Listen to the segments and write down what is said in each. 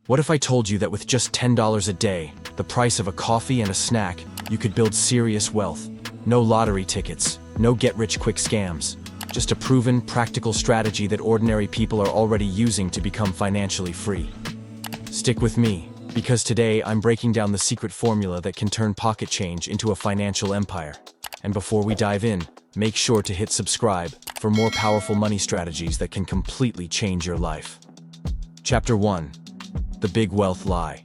What if I told you that with just $10 a day, the price of a coffee and a snack, you could build serious wealth? No lottery tickets, no get-rich-quick scams. Just a proven, practical strategy that ordinary people are already using to become financially free. Stick with me, because today I'm breaking down the secret formula that can turn pocket change into a financial empire. And before we dive in, make sure to hit subscribe for more powerful money strategies that can completely change your life. Chapter 1. The Big Wealth Lie.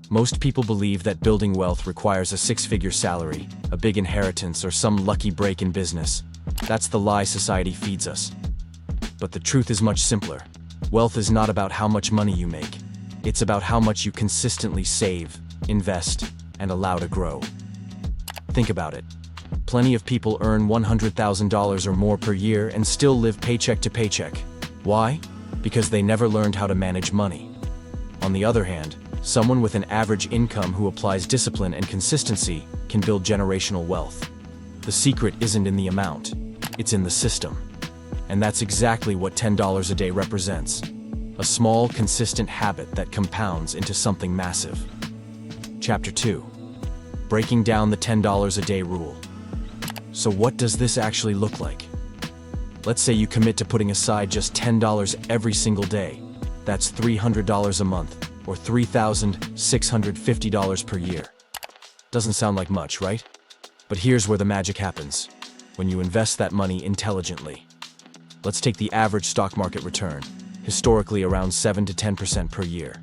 Most people believe that building wealth requires a six-figure salary, a big inheritance, or some lucky break in business. That's the lie society feeds us. But the truth is much simpler. Wealth is not about how much money you make. It's about how much you consistently save, invest, and allow to grow. Think about it. Plenty of people earn $100,000 or more per year and still live paycheck to paycheck. Why? Because they never learned how to manage money. On the other hand, someone with an average income who applies discipline and consistency can build generational wealth. The secret isn't in the amount, it's in the system. And that's exactly what $10 a day represents. A small, consistent habit that compounds into something massive. Chapter 2. Breaking down the $10 a day rule. So what does this actually look like? Let's say you commit to putting aside just $10 every single day. That's $300 a month, or $3,650 per year. Doesn't sound like much, right? But here's where the magic happens, when you invest that money intelligently. Let's take the average stock market return, historically around 7 to 10% per year.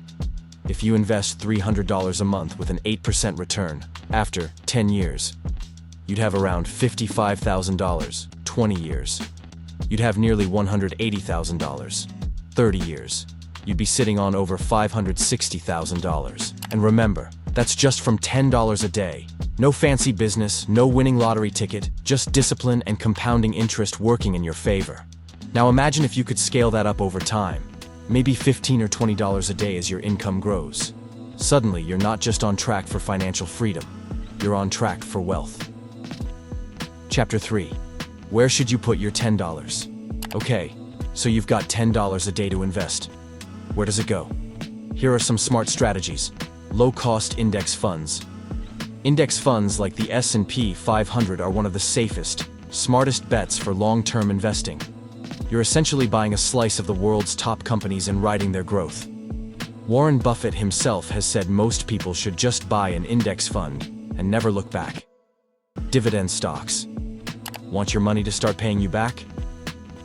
If you invest $300 a month with an 8% return, after 10 years, you'd have around $55,000, 20 years. You'd have nearly $180,000, 30 years. You'd be sitting on over $560,000. And remember, that's just from $10 a day. No fancy business, no winning lottery ticket, just discipline and compounding interest working in your favor. Now imagine if you could scale that up over time. Maybe $15 or $20 a day as your income grows. Suddenly, you're not just on track for financial freedom. You're on track for wealth. Chapter 3. Where should you put your $10? Okay, so you've got $10 a day to invest. Where does it go? Here are some smart strategies. Low-cost index funds. Index funds like the S&P 500 are one of the safest, smartest bets for long-term investing. You're essentially buying a slice of the world's top companies and riding their growth. Warren Buffett himself has said most people should just buy an index fund and never look back. Dividend stocks. Want your money to start paying you back?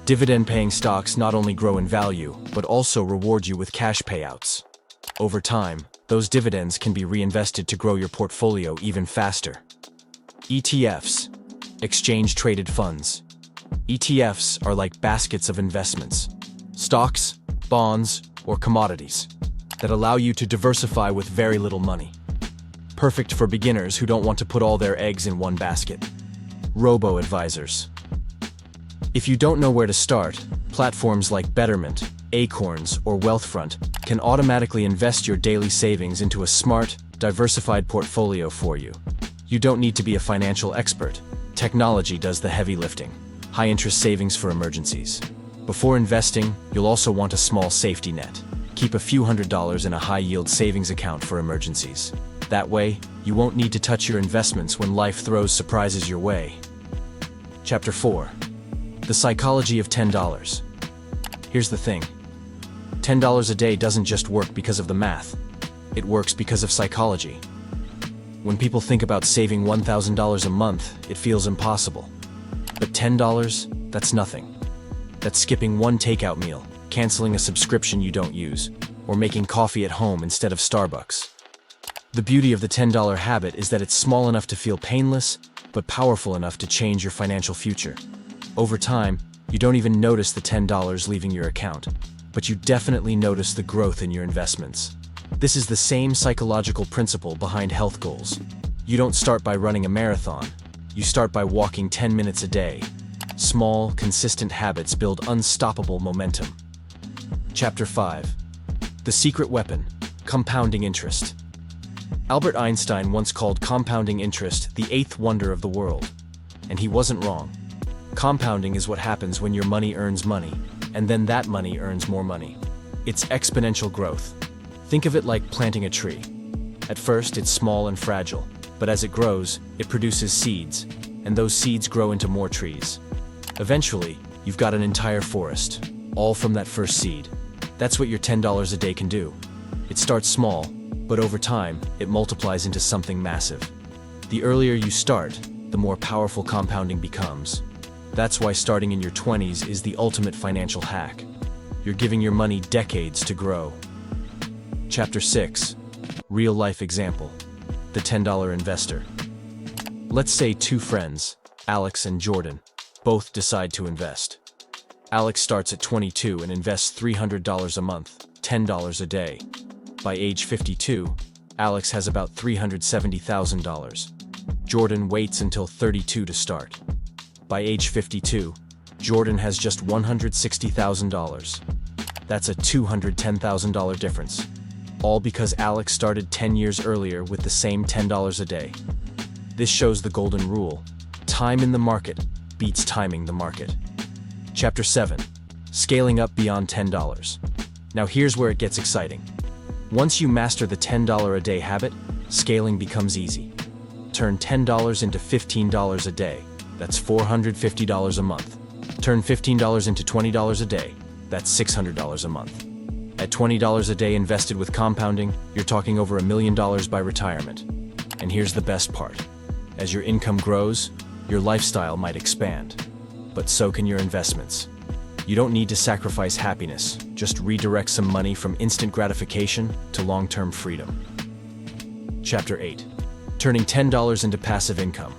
Dividend-paying stocks not only grow in value, but also reward you with cash payouts. Over time, those dividends can be reinvested to grow your portfolio even faster. ETFs, exchange-traded funds. ETFs are like baskets of investments, stocks, bonds, or commodities, that allow you to diversify with very little money. Perfect for beginners who don't want to put all their eggs in one basket. Robo-advisors. If you don't know where to start, platforms like Betterment, Acorns, or Wealthfront can automatically invest your daily savings into a smart, diversified portfolio for you. You don't need to be a financial expert. Technology does the heavy lifting. High-interest savings for emergencies. Before investing, you'll also want a small safety net. Keep a few $100s in a high-yield savings account for emergencies. That way, you won't need to touch your investments when life throws surprises your way. Chapter 4. The Psychology of $10. Here's the thing. $10 a day doesn't just work because of the math. It works because of psychology. When people think about saving $1,000 a month, it feels impossible. But $10, that's nothing. That's skipping one takeout meal, canceling a subscription you don't use, or making coffee at home instead of Starbucks. The beauty of the $10 habit is that it's small enough to feel painless, but powerful enough to change your financial future. Over time, you don't even notice the $10 leaving your account, but you definitely notice the growth in your investments. This is the same psychological principle behind health goals. You don't start by running a marathon. You start by walking 10 minutes a day. Small, consistent habits build unstoppable momentum. Chapter 5. The Secret Weapon, Compounding Interest. Albert Einstein once called compounding interest the eighth wonder of the world. And he wasn't wrong. Compounding is what happens when your money earns money, and then that money earns more money. It's exponential growth. Think of it like planting a tree. At first, it's small and fragile, but as it grows, it produces seeds, and those seeds grow into more trees. Eventually, you've got an entire forest, all from that first seed. That's what your $10 a day can do. It starts small, but over time, it multiplies into something massive. The earlier you start, the more powerful compounding becomes. That's why starting in your 20s is the ultimate financial hack. You're giving your money decades to grow. Chapter 6. Real-life example. The $10 investor. Let's say two friends, Alex and Jordan, both decide to invest. Alex starts at 22 and invests $300 a month, $10 a day. By age 52, Alex has about $370,000. Jordan waits until 32 to start. By age 52, Jordan has just $160,000. That's a $210,000 difference. All because Alex started 10 years earlier with the same $10 a day. This shows the golden rule. Time in the market beats timing the market. Chapter 7. Scaling up beyond $10. Now here's where it gets exciting. Once you master the $10 a day habit, scaling becomes easy. Turn $10 into $15 a day. That's $450 a month. Turn $15 into $20 a day. That's $600 a month. At $20 a day invested with compounding, you're talking over $1 million by retirement. And here's the best part. As your income grows, your lifestyle might expand. But so can your investments. You don't need to sacrifice happiness, just redirect some money from instant gratification to long-term freedom. Chapter 8. Turning $10 into passive income.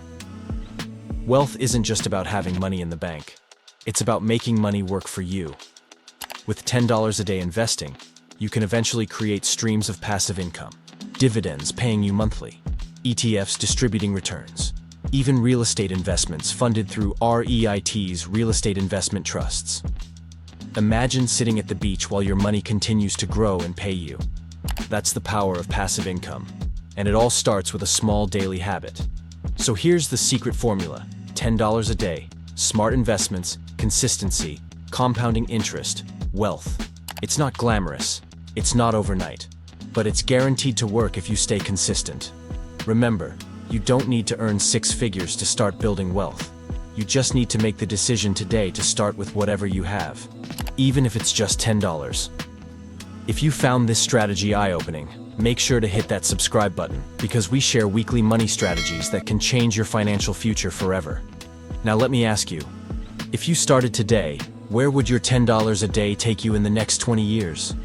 Wealth isn't just about having money in the bank. It's about making money work for you. With $10 a day investing, you can eventually create streams of passive income. Dividends paying you monthly, ETFs distributing returns, even real estate investments funded through REITs, real estate investment trusts. Imagine sitting at the beach while your money continues to grow and pay you. That's the power of passive income. And it all starts with a small daily habit. So here's the secret formula: $10 a day, smart investments, consistency, compounding interest, wealth. It's not glamorous, it's not overnight, but it's guaranteed to work if you stay consistent. Remember, you don't need to earn six figures to start building wealth. You just need to make the decision today to start with whatever you have, even if it's just $10. If you found this strategy eye-opening, make sure to hit that subscribe button, because we share weekly money strategies that can change your financial future forever. Now let me ask you, if you started today, where would your $10 a day take you in the next 20 years?